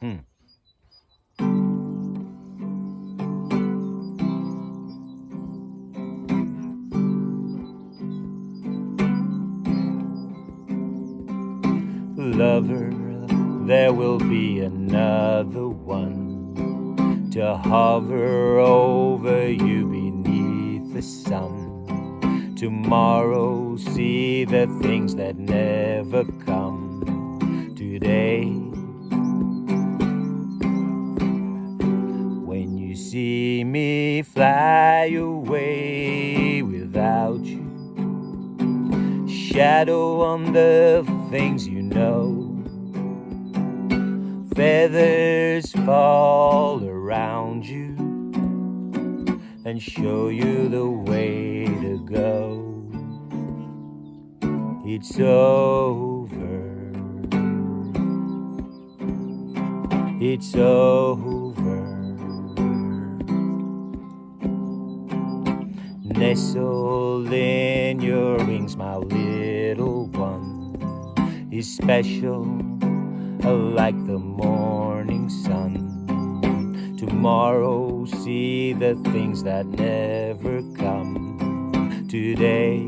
Hmm. Lover, there will be another one to hover over you beneath the sun. Tomorrow, see the things that never come today. When you see me fly away without you, shadow on the things you know, feathers fall around you and show you the way to go. It's over. It's over. Nestled in your wings, my little one is special, like the morning sun. Tomorrow, see the things that never come today.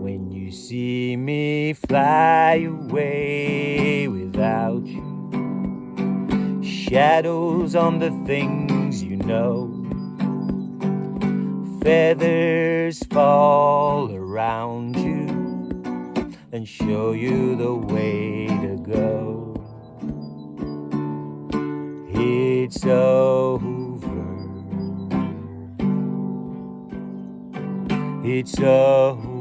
When you see me fly away without you, shadows on the things you know, feathers fall around you and show you the way to go. It's over. It's over.